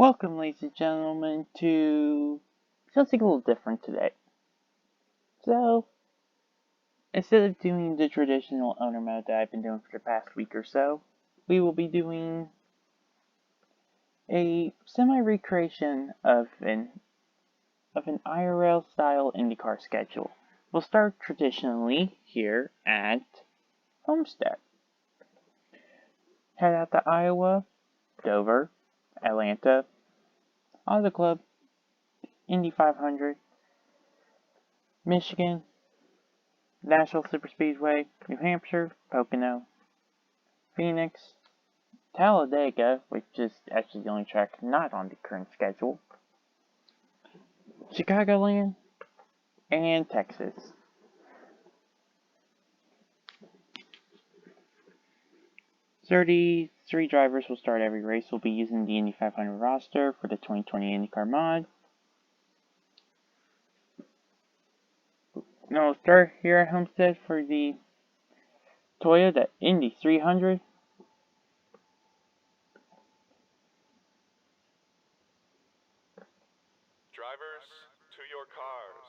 Welcome, ladies and gentlemen, to something a little different today. So, instead of doing the traditional owner mode that I've been doing for the past week or so, we will be doing a semi-recreation of an IRL style IndyCar schedule. We'll start traditionally here at Homestead. Head out to Iowa, Dover, Atlanta, Auto Club, Indy 500, Michigan, Nashville Superspeedway, New Hampshire, Pocono, Phoenix, Talladega, which is actually the only track not on the current schedule, Chicagoland, and Texas. Three drivers will start every race. We'll be using the Indy 500 roster for the 2020 IndyCar mod. Now we'll start here at Homestead for the Toyota Indy 300. Drivers, to your cars.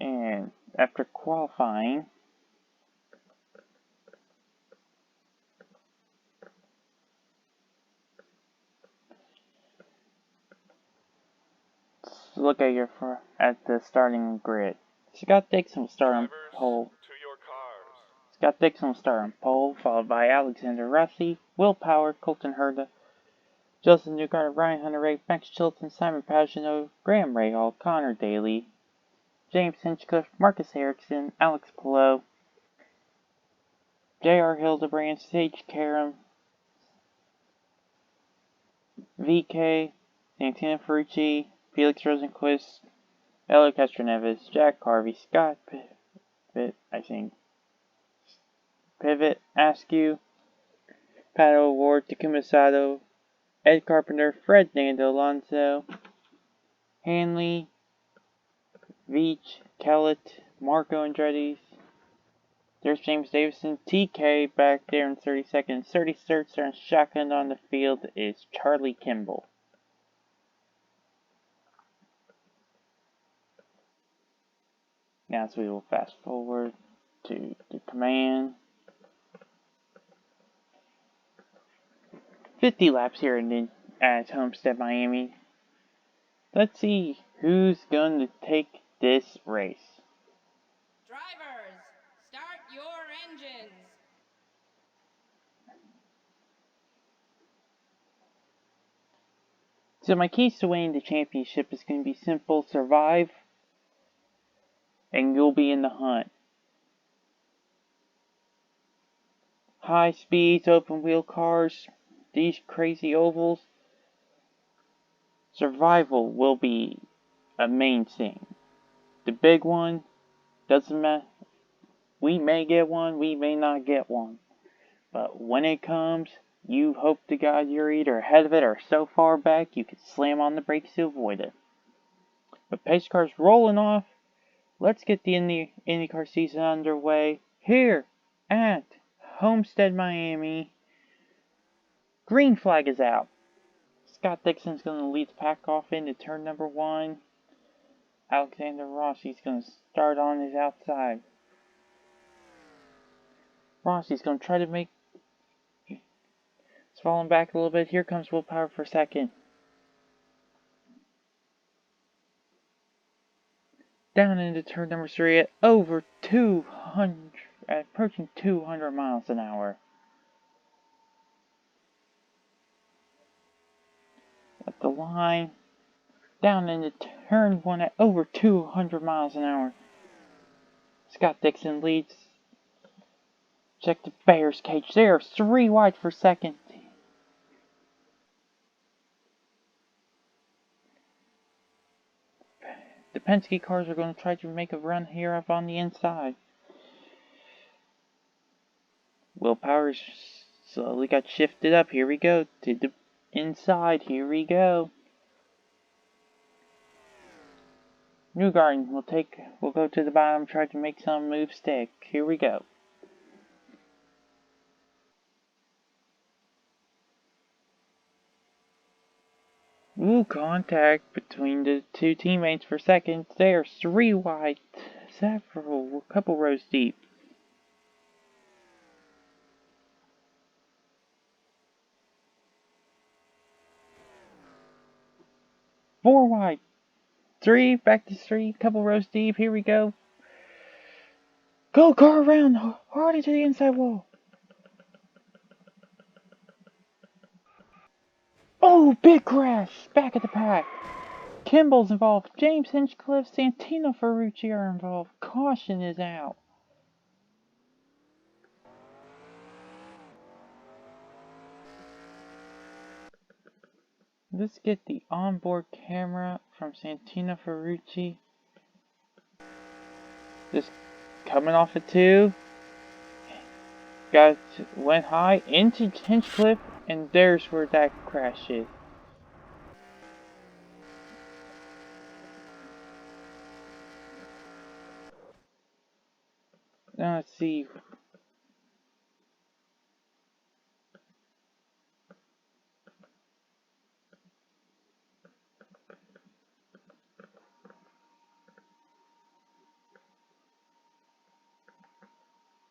And after qualifying, look at the starting grid. Scott Dixon will start on pole. Scott Dixon will start on pole, followed by Alexander Rossi, Will Power, Colton Herta, Justin Newgarden, Ryan Hunter-Reay, Max Chilton, Simon Pagenaud, Graham Rahal, Connor Daly, James Hinchcliffe, Marcus Ericsson, Alex Palou, J.R. Hildebrand, Sage Karam, VK, Santino Ferrucci, Felix Rosenquist, Elio Castroneves, Jack Harvey, Scott Pivot, Askew, Pato Award, Takuma Sato, Ed Carpenter, Fred Nando Alonso, Hanley, Veach, Kellett, Marco Andretti. There's James Davison, TK back there in 32nd. 33rd starting shotgun on the field is Charlie Kimball. Now so we will fast forward to the command. 50 laps here at Homestead, Miami. Let's see who's going to take this race. Drivers, start your engines. So my keys to winning the championship is going to be simple: survive, and you'll be in the hunt. High speeds, open wheel cars, these crazy ovals, survival will be a main thing. The big one, doesn't matter. We may get one, we may not get one. But when it comes, you hope to God you're either ahead of it or so far back you can slam on the brakes to avoid it. But pace cars rolling off. Let's get the IndyCar season underway here at Homestead, Miami. Green flag is out. Scott Dixon's going to lead the pack off into turn number 1. Alexander Rossi's going to start on his outside. Rossi's going to try to make... It's falling back a little bit. Here comes Will Power for second. Down into turn number 3 at over 200, approaching 200 miles an hour. At the line, down into turn 1 at over 200 miles an hour. Scott Dixon leads. Check the Bears cage. They are 3 wide for second. The Penske cars are going to try to make a run here up on the inside. Will Power slowly got shifted up. Here we go to the inside. Here we go. Newgarden will go to the bottom, try to make some move stick. Here we go. Ooh, contact between the two teammates for seconds. There's 3 wide, several, a couple rows deep. Four wide. 3, back to 3, couple rows deep. Here we go. Go around, hard into the inside wall. Oh, big crash! Back at the pack. Kimball's involved. James Hinchcliffe, Santino Ferrucci are involved. Caution is out. Let's get the onboard camera from Santino Ferrucci. Just coming off a 2. Went high into Hinchcliffe, and there's where that crash is. Now let's see.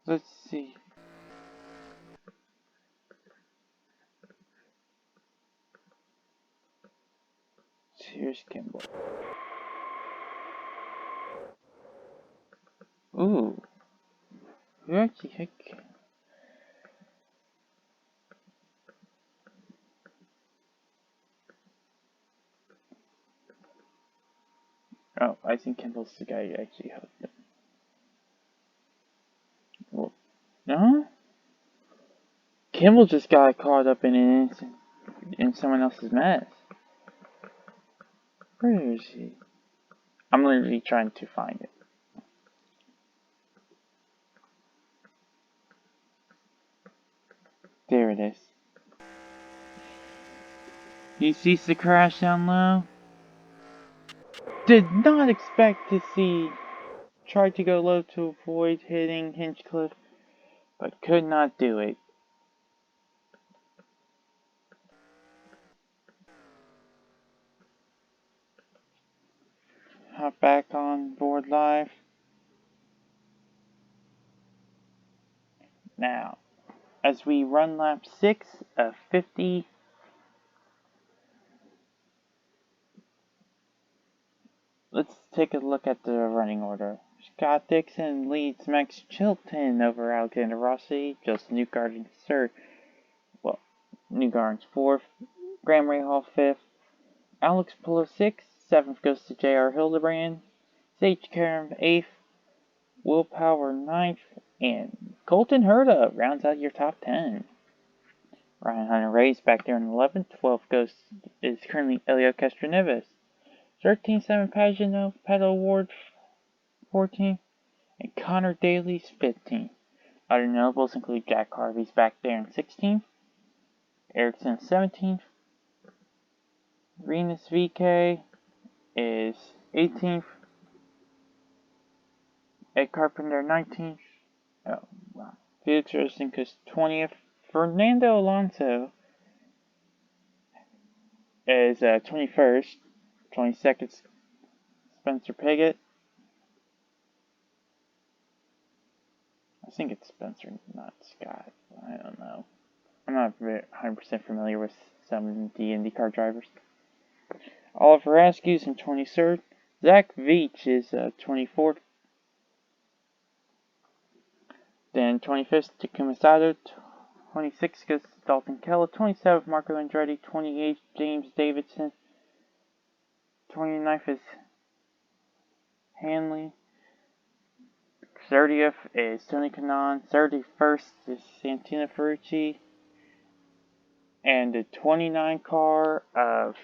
Let's see. Here's Kimball. Ooh. Who actually hit? Oh, I think Kimball's the guy who actually hooked him. Well, no? Kimball just got caught up in someone else's mess. Where is he? I'm literally trying to find it. There it is. He sees the crash down low. Did not expect to see. Tried to go low to avoid hitting Hinchcliffe, but could not do it. Hop back on board live. Now, as we run lap 6 of 50, let's take a look at the running order. Scott Dixon leads Max Chilton over Alexander Rossi. Justin Newgarden 3rd. Well, Newgarden's 4th. Graham Rahal 5th. Alex Pillow 6th. 7th goes to J.R. Hildebrand. Sage Karam 8th. Will Power 9th. And Colton Herta rounds out your top 10. Ryan Hunter-Reay's back there in 11th. 12th is currently Elio Castroneves. 13th, Simon Pagenaud, Pedal Ward 14th, and Connor Daly's 15th. Other notables include Jack Harvey's back there in 16th, Erickson 17th, Renus VK is 18th, Ed Carpenter 19th, Felix Rosenquist 20th, Fernando Alonso is 21st, 22nd Spencer Pigot. I think it's Spencer, not Scott. I don't know. I'm not 100% familiar with some of the IndyCar drivers. Oliver Askew's in 23rd. Zach Veach is 24th. Then 25th, Takuma Sato. 26th goes to Dalton Kellogg. 27th, Marco Andretti. 28th, James Davidson. 29th is Hanley. 30th is Tony Kanaan. 31st is Santino Ferrucci. And the 29 car of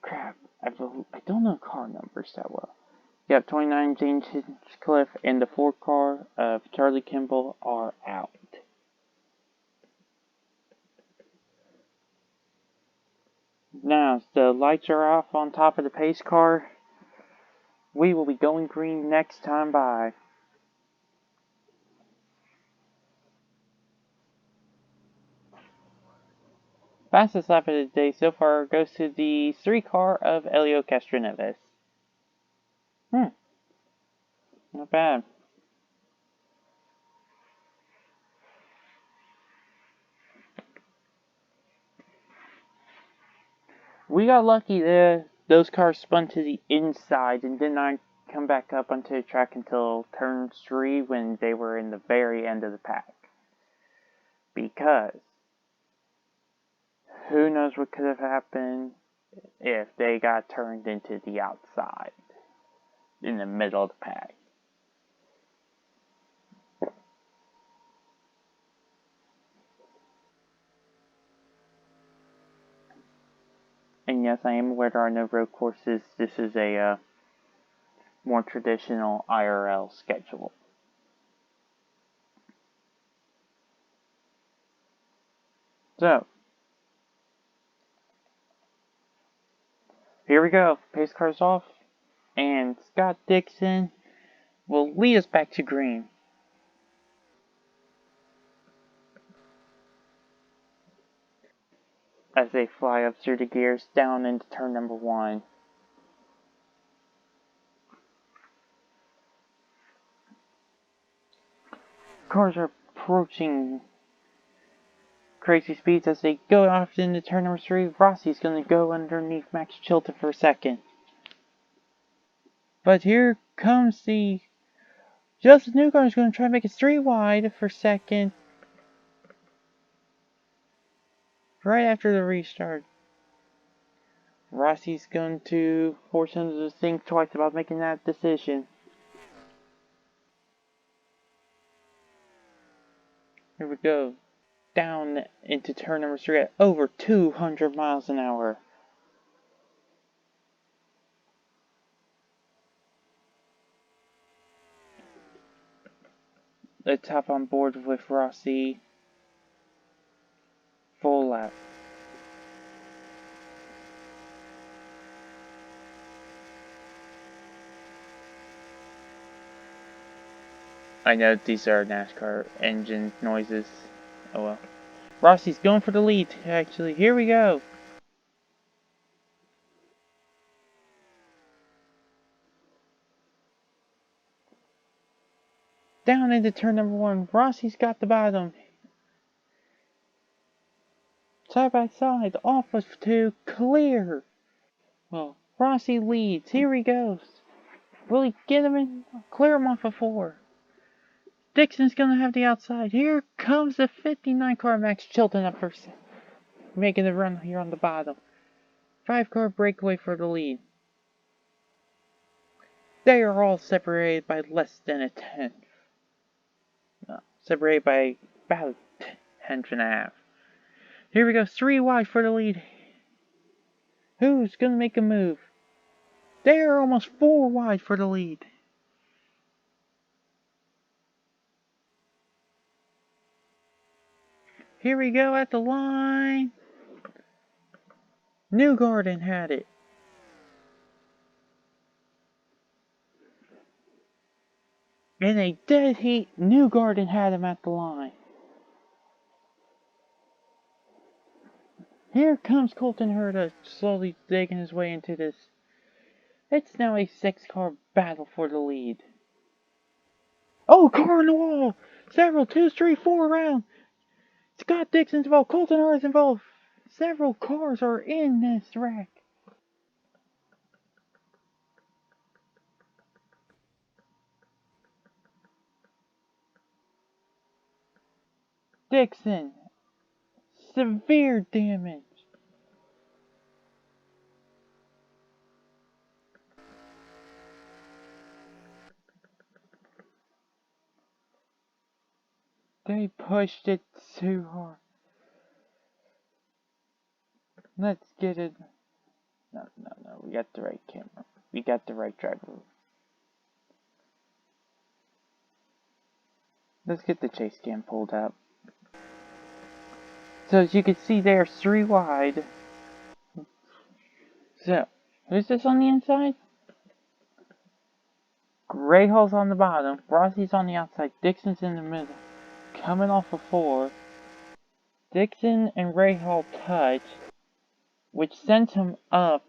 crap, I don't know car numbers that well. Yep, 29 James Hinchcliffe and the 4 car of Charlie Kimball are out. Now, the lights are off on top of the pace car. We will be going green next time by. Fastest lap of the day so far goes to the 3 car of Elio Castroneves. Not bad. We got lucky that those cars spun to the inside and did not come back up onto the track until turn 3 when they were in the very end of the pack. Because who knows what could have happened if they got turned into the outside in the middle of the pack. And yes, I am aware there are no road courses. This is a more traditional IRL schedule. So, here we go. Pace cars off, and Scott Dixon will lead us back to green. As they fly up through the gears down into turn number 1. Cars are approaching crazy speeds as they go off into turn number 3. Rossi's going to go underneath Max Chilton for a second. But here comes the Justin Newgarden is going to try to make it 3 wide for second. Right after the restart. Rossi's going to force him to think twice about making that decision. Here we go. Down into turn number 3 at over 200 miles an hour. Let's hop on board with Rossi. Full lap. I know these are NASCAR engine noises. Oh well. Rossi's going for the lead, actually. Here we go. Down into turn number 1. Rossi's got the bottom. Side by side. Off of 2. Clear. Well, Rossi leads. Here he goes. Will he get him in? Clear him off of 4. Dixon's going to have the outside. Here comes the 59 car Max Chilton up first. Making the run here on the bottom. 5 car breakaway for the lead. They are all separated by less than a tenth. No, separated by about a tenth and a half. Here we go, 3 wide for the lead. Who's going to make a move? They are almost 4 wide for the lead. Here we go at the line. Newgarden had it. In a dead heat, Newgarden had him at the line. Here comes Colton Herta slowly digging his way into this. It's now a 6 car battle for the lead. Oh, car on the wall! Several 2, 3, 4 around. Scott Dixon's involved. Colton Herta's involved. Several cars are in this wreck. Dixon. Severe damage. They pushed it too hard. Let's get it. No. We got the right camera. We got the right driver. Let's get the chase cam pulled up. So as you can see, they are 3 wide. So, who's this on the inside? Grayhall's on the bottom. Rossi's on the outside. Dixon's in the middle. Coming off of 4. Dixon and Rahal touch, which sends him up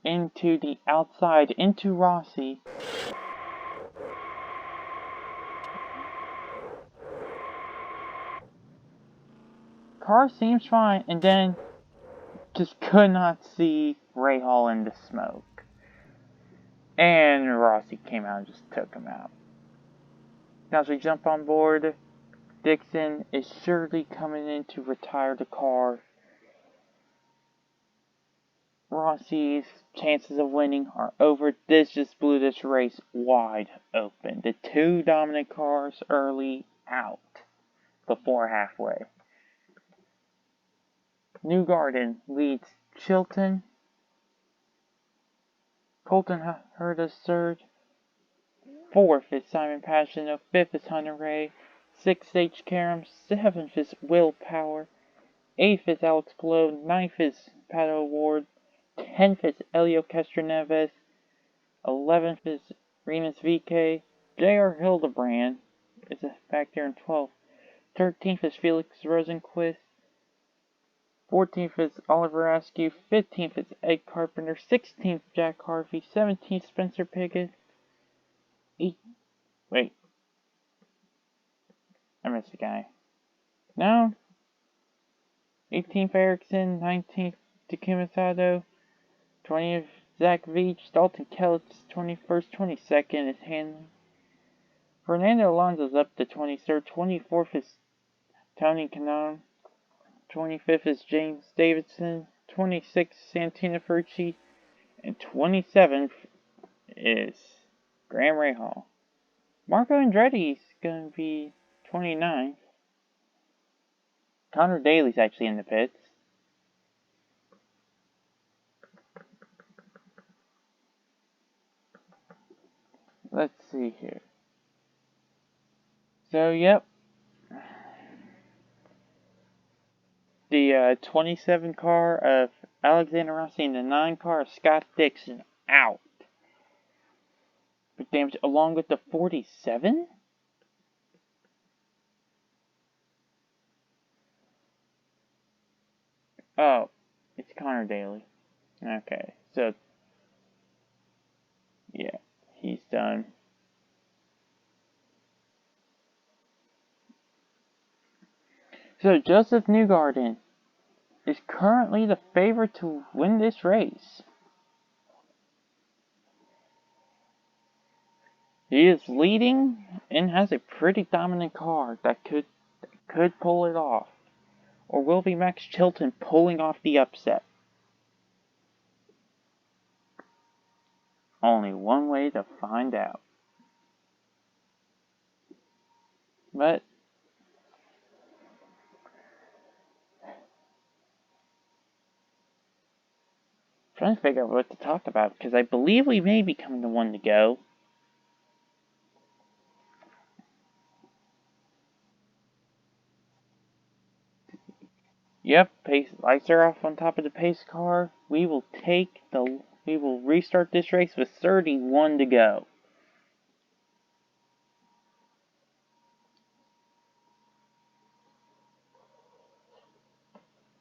into the outside, into Rossi. Car seems fine, and then just could not see Rahal in the smoke. And Rossi came out and just took him out. Now as we jump on board, Dixon is surely coming in to retire the car. Rossi's chances of winning are over. This just blew this race wide open. The two dominant cars early out before halfway. Newgarden leads Chilton. Colton Herta's third. Fourth is Simon Pagino. Fifth is Hunter Ray. Sixth H. Karam. Seventh is Will Power. Eighth is Alex Palou. Ninth is Pato Ward. 10th is Elio Castroneves. 11th is Remus VK. J.R. Hildebrand is back there in 12th. 13th is Felix Rosenquist. 14th is Oliver Askew. 15th is Ed Carpenter. 16th, Jack Harvey. 17th, Spencer Piggott. Wait. I missed a guy. No. 18th, Erickson. 19th, Takuma Sato. 20th, Zach Veach. Dalton Kellett, 21st. 22nd is Hanley. Fernando Alonso's up to 23rd. 24th is Tony Kanaan. 25th is James Davidson. 26th, Santina Ferrucci. And 27th is Graham Rahal. Marco Andretti's going to be 29th. Connor Daly's actually in the pits. Let's see here. So, yep. The 27 car of Alexander Rossi and the 9 car of Scott Dixon out. But damage along with the 47? Oh, it's Connor Daly. Okay, so yeah, he's done. So Joseph Newgarden is currently the favorite to win this race. He is leading and has a pretty dominant car that could pull it off. Or will be Max Chilton pulling off the upset? Only one way to find out. But I'm trying to figure out what to talk about because I believe we may be coming to one to go. Yep, pace lights are off on top of the pace car. We will restart this race with 31 to go.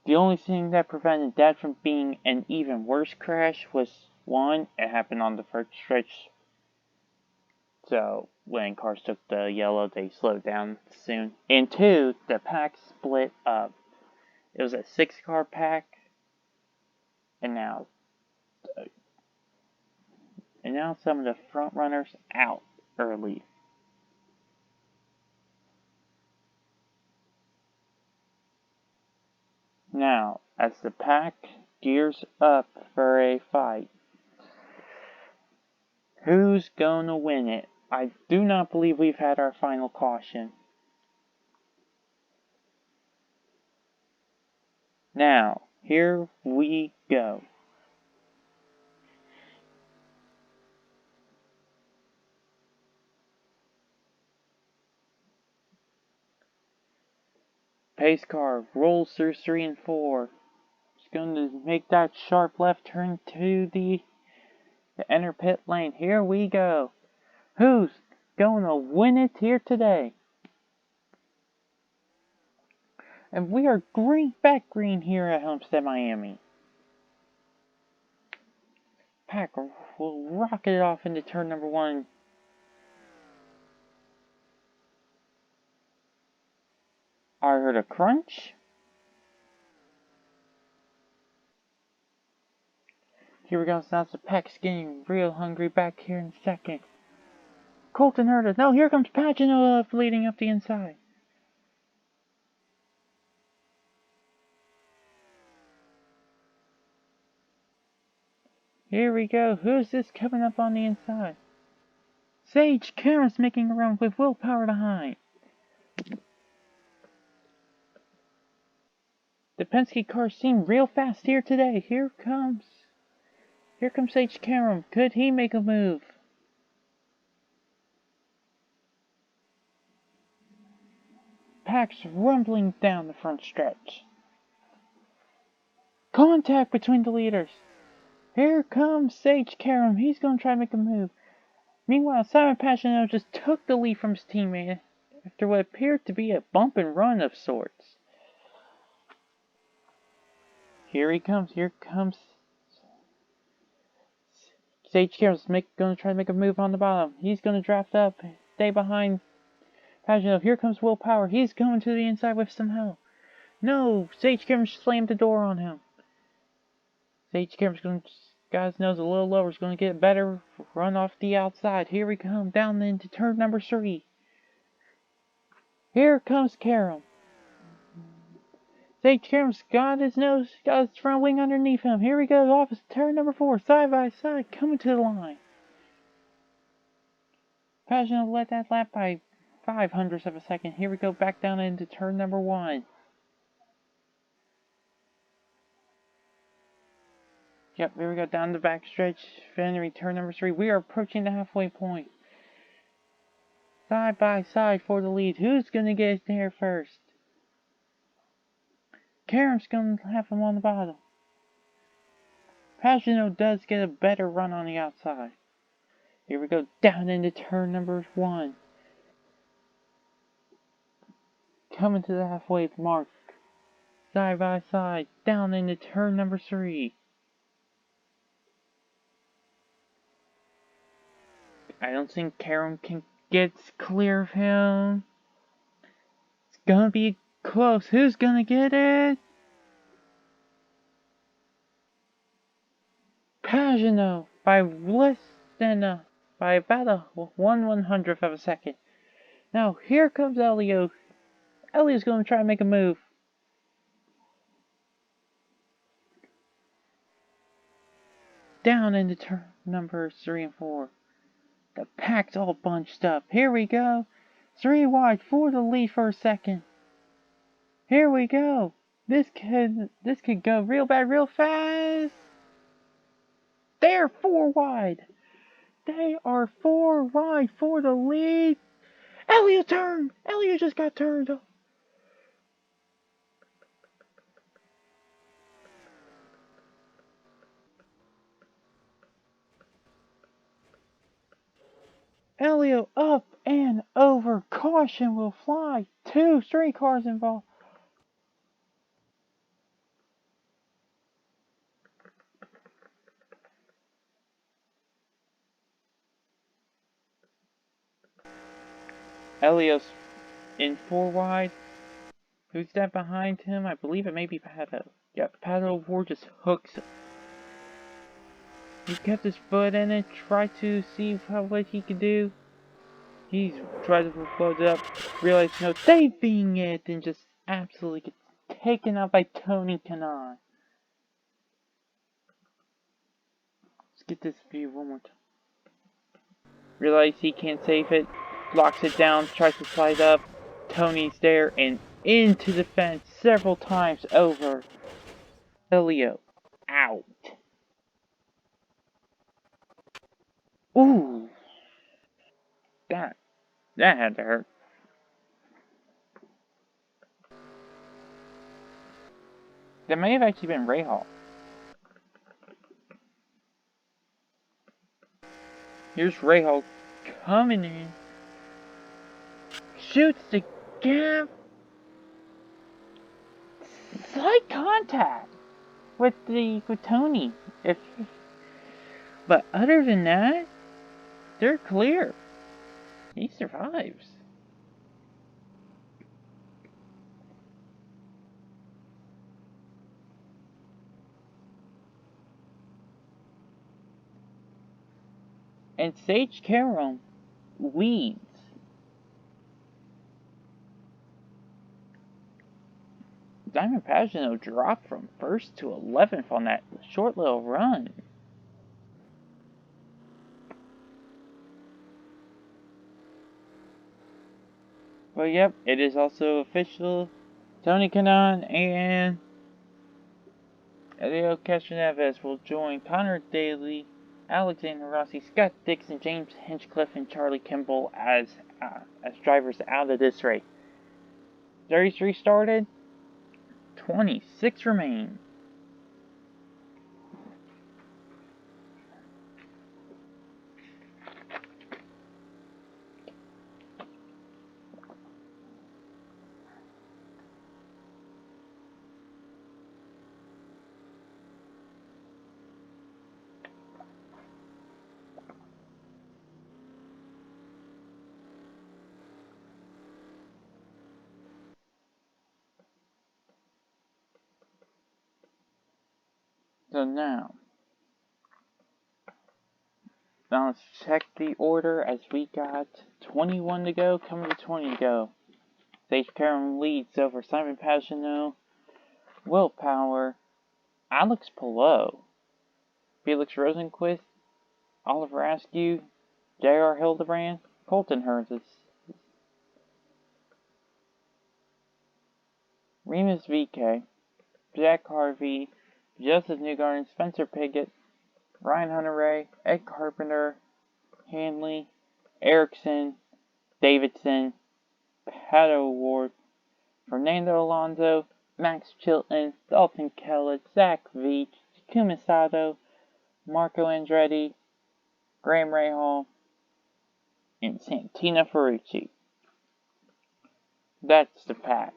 The only thing that prevented that from being an even worse crash was, one, it happened on the first stretch. So when cars took the yellow, they slowed down soon. And two, the pack split up. It was a 6-car pack, and now some of the front runners out early. Now, as the pack gears up for a fight, who's gonna win it? I do not believe we've had our final caution. Now, here we go. Pace car rolls through 3 and 4. It's going to make that sharp left turn to the inner pit lane. Here we go. Who's going to win it here today? And we are back green here at Homestead, Miami. Pack will rocket it off into turn number 1. I heard a crunch. Here we go, sounds the Pack's getting real hungry back here in second. Colton heard us. No, here comes Pagano leading up the inside. Here we go. Who's this coming up on the inside? Sage Karen's making a run with Willpower behind. The Penske cars seem real fast here today. Here comes Sage Karen. Could he make a move? Pack's rumbling down the front stretch. Contact between the leaders. Here comes Sage Karam. He's going to try to make a move. Meanwhile, Simon Pagano just took the lead from his teammate after what appeared to be a bump and run of sorts. Here comes Sage Karam's going to try to make a move on the bottom. He's going to draft up, stay behind Pagano. Here comes Will Power. He's going to the inside with some help. No, Sage Karam slammed the door on him. Sage Karam's going to, guys knows a little lower, is going to get better run off the outside. Here we come down into turn number 3. Here comes Karam. Sage Karam's got his front wing underneath him. Here we go off turn number 4, side by side, coming to the line. Pagano led that lap by 0.05 of a second. Here we go back down into turn number 1. Yep, here we go down the back stretch, entering turn number 3. We are approaching the halfway point. Side by side for the lead. Who's going to get there first? Karam's going to have him on the bottom. Pagano does get a better run on the outside. Here we go down into turn number 1. Coming to the halfway mark. Side by side, down into turn number 3. I don't think Karam can get clear of him. It's gonna be close. Who's gonna get it? Pagano by by about a 1/100th of a second. Now here comes Elio. Elio's gonna try to make a move. Down into turn number 3 and 4. The pack's all bunched up. Here we go. 3 wide for the lead for a second. Here we go. This could go real bad real fast. They're 4 wide. They are 4 wide for the lead. Elio turned. Elio just got turned. Elio up and over. Caution will fly. 2 street cars involved. Elio's in 4 wide. Who's that behind him? I believe it may be Pato. Yep, Pato Ward just hooks. He kept his foot in it, tried to see what he could do. He's tried to load it up, realized no saving it, and just absolutely gets taken out by Tony Kanaan. Let's get this view one more time. Realizes he can't save it, locks it down, tries to slide up. Tony's there and into the fence several times over. Elio out. Ooh, that had to hurt. That may have actually been Ray Hall. Here's Ray Hall coming in. Shoots the gap. slight contact with Tony. But other than that, they're clear. He survives. And Sage Carom leads. Diamond Pagano dropped from 1st to 11th on that short little run. Well, yep, it is also official. Tony Kanaan and Elio Castroneves will join Connor Daly, Alexander Rossi, Scott Dixon, James Hinchcliffe, and Charlie Kimball as drivers out of this race. 33 started, 26 remain. So now let's check the order as we got 21 to go, coming to 20 to go. Sage Caron leads over Simon Pagano, Willpower, Alex Pillow, Felix Rosenquist, Oliver Askew, J.R. Hildebrand, Colton Hurns, Remus VK, Jack Harvey, Joseph Newgarden, Spencer Piggott, Ryan Hunter-Ray, Ed Carpenter, Hanley, Erickson, Davidson, Pato Ward, Fernando Alonso, Max Chilton, Dalton Kellett, Zach Veach, Takuma Sato, Marco Andretti, Graham Rahal, and Santina Ferrucci. That's the pack.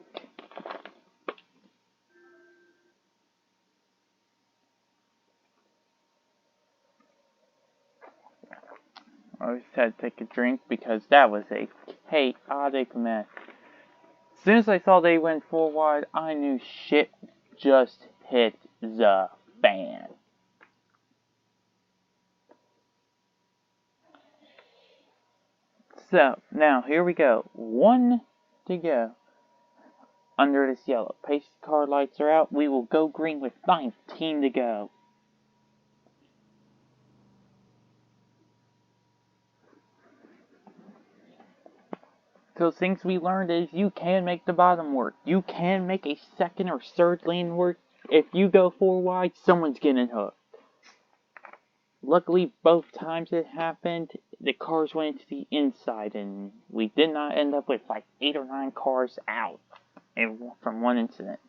I just had to take a drink because that was a chaotic mess. As soon as I saw they went 4 wide, I knew shit just hit the fan. So, now here we go. 1 to go. Under this yellow. Pace car lights are out. We will go green with 19 to go. So things we learned is you can make the bottom work. You can make a second or third lane work. If you go 4 wide, someone's getting hooked. Luckily, both times it happened, the cars went into the inside, and we did not end up with like 8 or 9 cars out from one incident.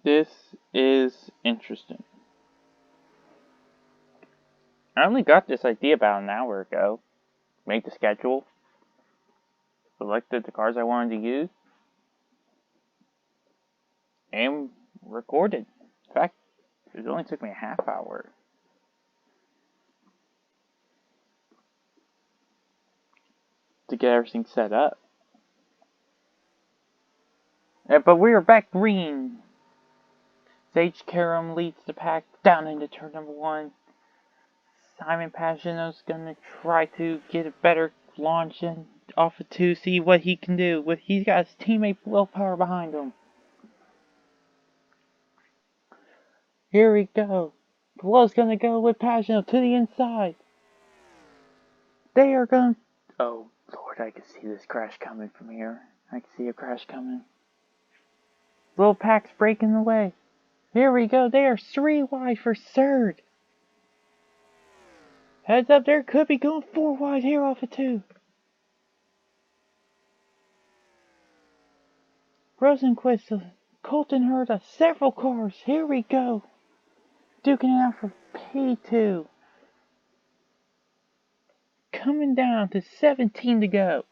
This is interesting. I only got this idea about an hour ago. Made the schedule. Selected the cars I wanted to use. And recorded. In fact, it only took me a half hour. To get everything set up. But we are back green. Sage Carom leads the pack down into turn number 1. Simon Pagano's gonna try to get a better launch in off of 2, see what he can do. He's got his teammate Willpower behind him. Here we go. Blow's gonna go with Pagano to the inside. They are gonna... Oh, Lord, I can see this crash coming from here. I can see a crash coming. Little Pack's breaking the way. Here we go. They are 3 wide for third. Heads up, there could be going 4 wide here off of 2. Rosenquist, Colton heard us. Several cars. Here we go. Duking it out for P2. Coming down to 17 to go.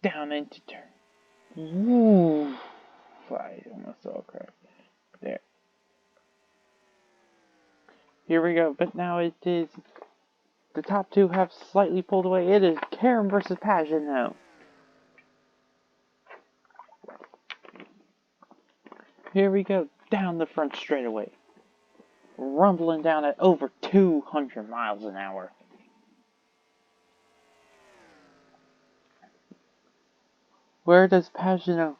Down into turn. Woo. I almost saw a crash. There. Here we go. But now it is. The top two have slightly pulled away. It is Karen versus Passion now. Here we go. Down the front straightaway. Rumbling down at over 200 miles an hour. Where does Pagano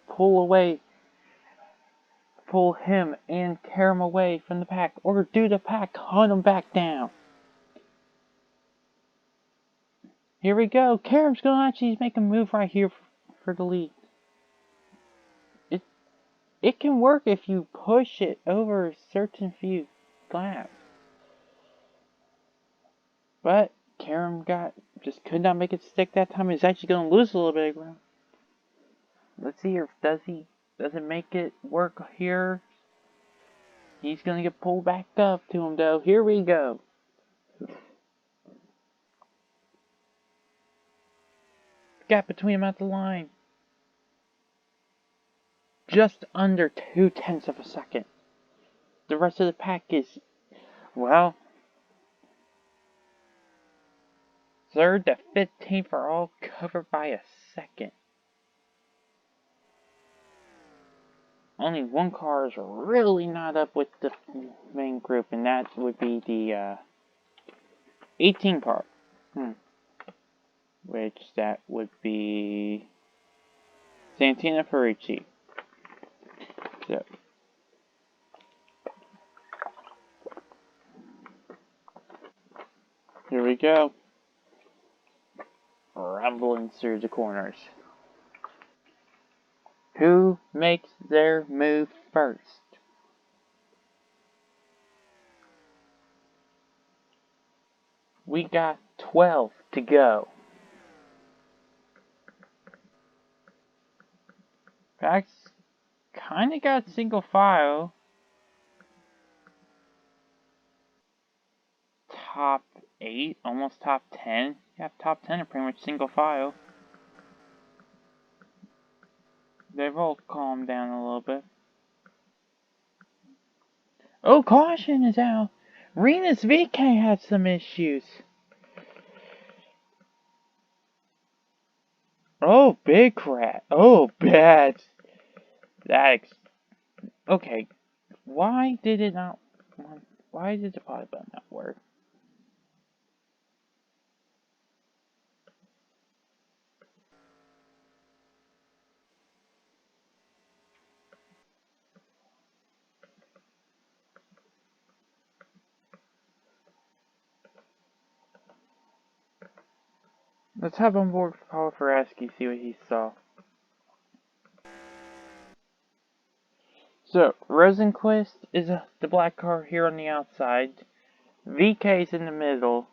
pull away? Pull him and Karam away from the pack, or do the pack hunt him back down? Here we go. Karam's gonna actually make a move right here for the lead. It can work if you push it over a certain few laps. But Karam just could not make it stick that time. He's actually gonna lose a little bit of ground. Let's see if doesn't make it work here. He's gonna get pulled back up to him though. Here we go. Gap between them at the line. Just under 0.2 of a second. The rest of the pack is, well, 3rd to 15th are all covered by a second. Only one car is really not up with the main group, and that would be the 18 car. Which that would be Santina Ferrucci. So, here we go. Rumbling through the corners. Who makes their move first? We got 12 to go. Pax kinda got single file. Top 8, almost top 10. Yeah, top 10 are pretty much single file. They've all calmed down a little bit. Oh, caution is out. Renus VK had some issues. Oh, big crap. Oh, bad. Okay. Why did the pause button not work? Let's have on board Paul Ferrasky, see what he saw. So, Rosenquist is the black car here on the outside. VK's in the middle.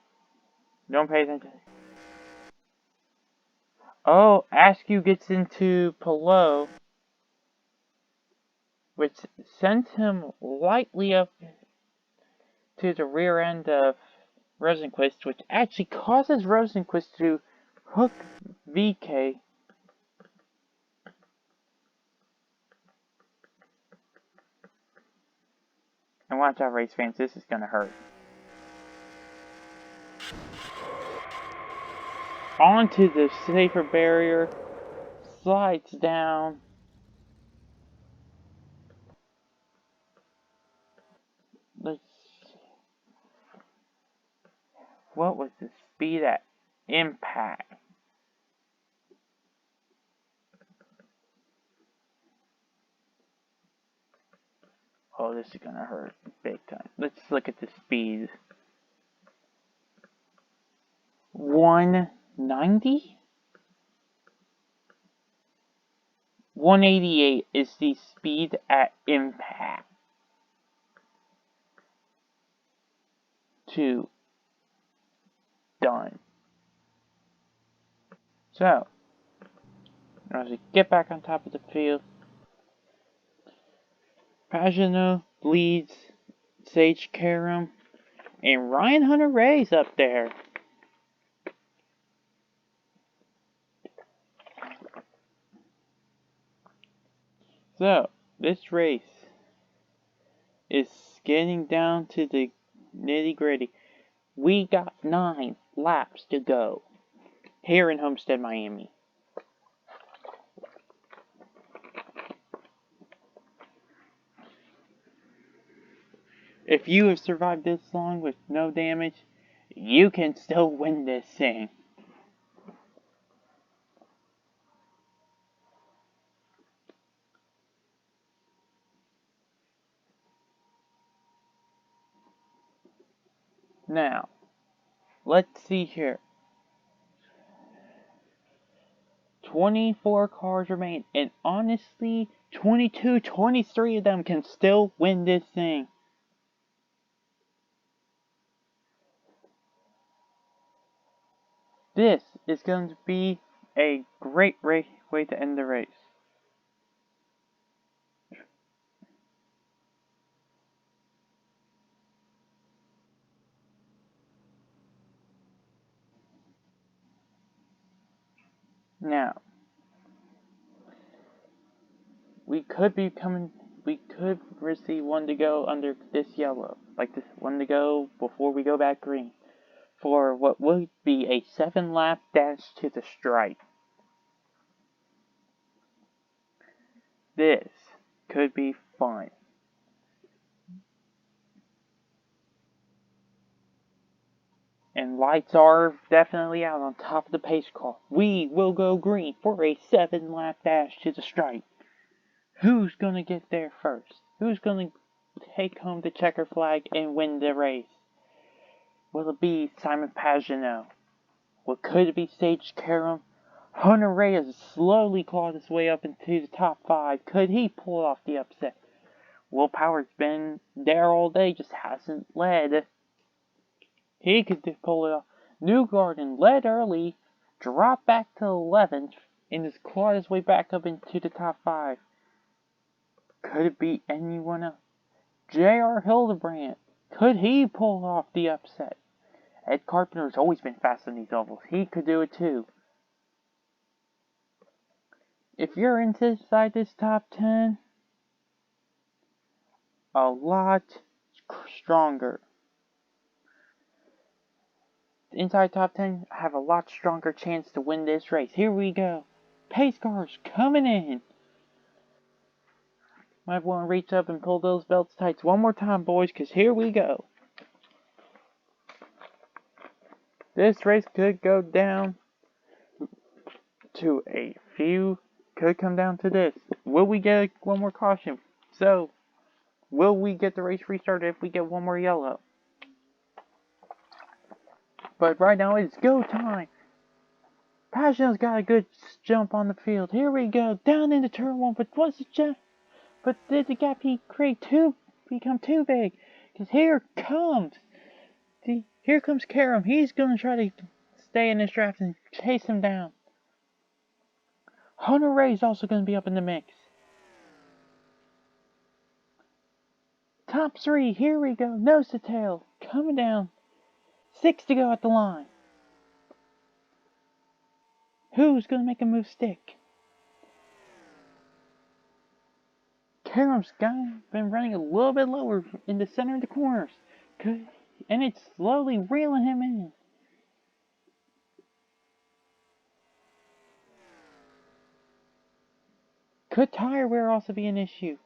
Don't pay attention. Oh, Askew gets into Pillow, which sends him lightly up to the rear end of Rosenquist, which actually causes Rosenquist to hook VK. And watch out, race fans, this is gonna hurt. Onto the safer barrier, slides down. Let's see. What was the speed at impact? Oh, this is gonna hurt big time. Let's look at the speed. 190? 188 is the speed at impact. To done. So, as we get back on top of the field, Pagano leads Sage Karam, and Ryan Hunter-Reay's up there. So, this race is getting down to the nitty-gritty. We got 9 laps to go here in Homestead, Miami. If you have survived this long with no damage, you can still win this thing. Now, let's see here. 24 cars remain, and honestly, 22, 23 of them can still win this thing. This is going to be a great way to end the race. Now, we could receive one to go under this yellow, like this one to go before we go back green, for what would be a 7-lap dash to the stripe. This could be fun. And lights are definitely out on top of the pace car. We will go green for a 7-lap dash to the stripe. Who's going to get there first? Who's going to take home the checker flag and win the race? Will it be Simon Pagenaud? Well, could it be Sage Karam? Hunter-Reay has slowly clawed his way up into the top 5. Could he pull off the upset? Will Power's been there all day, just hasn't led. He could pull it off. Newgarden led early, dropped back to 11th, and has clawed his way back up into the top 5. Could it be anyone else? J.R. Hildebrand, could he pull off the upset? Ed Carpenter's always been fast in these ovals. He could do it too. If you're inside this top 10, a lot stronger. Inside top 10 have a lot stronger chance to win this race. Here we go. Pace cars coming in. Might want to reach up and pull those belts tight one more time, boys, because here we go. This race could go down to a few, could come down to this. Will we get one more caution? So, will we get the race restarted if we get one more yellow? But right now it's go time. Pagenaud's got a good jump on the field. Here we go, down into turn 1, but what's the jump? But did the gap he create become too big? Because here comes Karam. He's going to try to stay in this draft and chase him down. Hunter-Reay's also going to be up in the mix. Top 3, here we go. Nose to tail, coming down. 6 to go at the line. Who's going to make a move stick? Karam's been running a little bit lower in the center of the corners. And it's slowly reeling him in. Could tire wear also be an issue?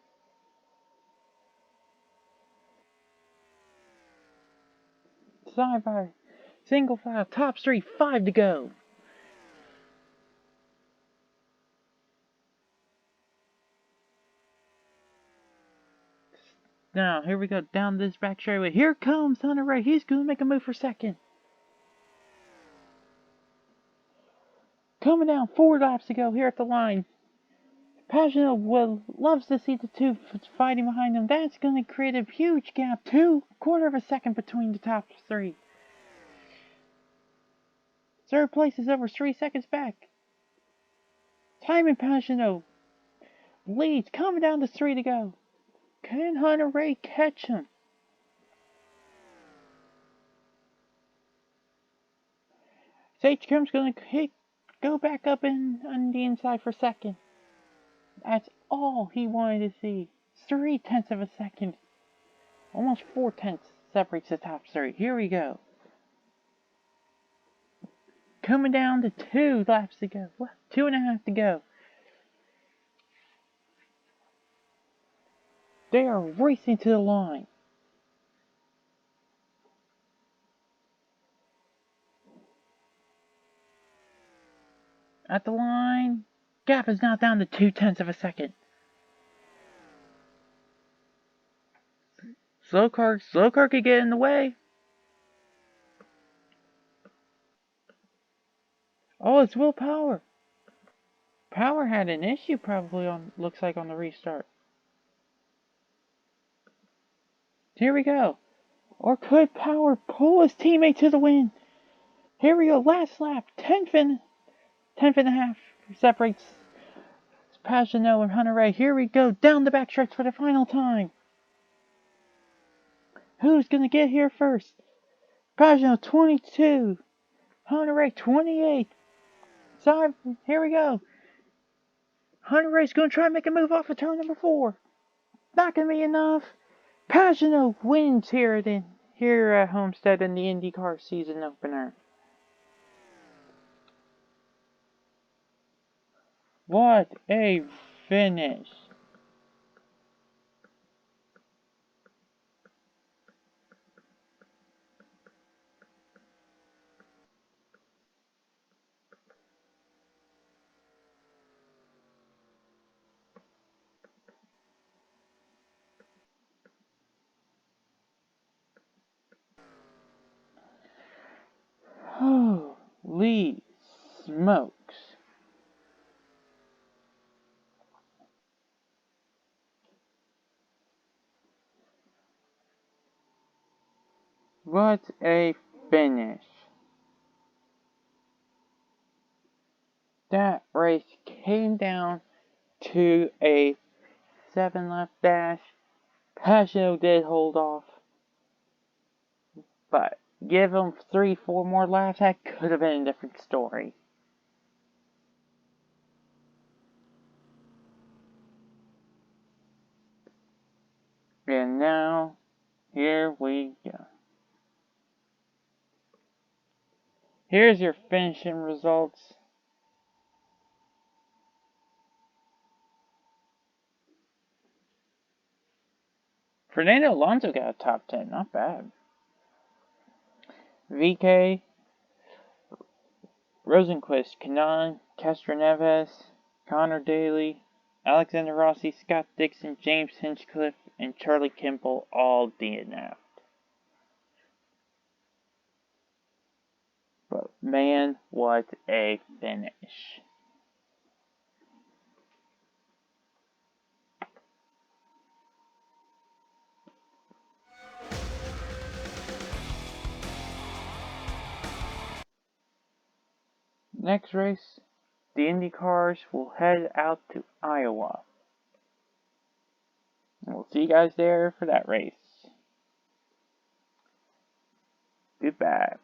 Sidebar, single file, top 3, 5 to go. Now, here we go, down this back straightaway. Here comes Hunter-Reay. He's going to make a move for second. Coming down, 4 laps to go here at the line. Pagenaud loves to see the two fighting behind him. That's going to create a huge gap, 2/4 of a second between the top 3. Third place is over 3 seconds back. Time and Pagano leads, coming down to 3 to go. Can Hunter Ray catch him? Sage Crim's gonna go back up on the inside for second. That's all he wanted to see. 0.3 of a second. Almost 0.4 separates the top 3. Here we go. Coming down to 2 laps to go. 2.5 to go. They are racing to the line. At the line, gap is now down to 0.2 of a second. Slow car could get in the way. Oh, it's Will Power. Power had an issue probably looks like on the restart. Here we go. Or could Power pull his teammate to the win? Here we go, last lap. 10th and a half separates Pagano and Hunter Ray. Here we go, down the backstretch for the final time. Who's gonna get here first? Pagano 22. Hunter Ray 28. Sorry, here we go. Hunter Ray's gonna try and make a move off of turn number 4. Not gonna be enough. Pagano wins here at Homestead in the IndyCar season opener. What a finish. Holy smokes. What a finish. That race came down to a 7-lap dash. Pagano did hold off. But give him 3-4 more laps, that could have been a different story. And now, here we go. Here's your finishing results. Fernando Alonso got a top 10, not bad. VK, Rosenquist, Kanan, Castroneves, Connor Daly, Alexander Rossi, Scott Dixon, James Hinchcliffe, and Charlie Kimball all DNF'd. But man, what a finish. Next race, the Indy cars will head out to Iowa. And we'll see you guys there for that race. Goodbye.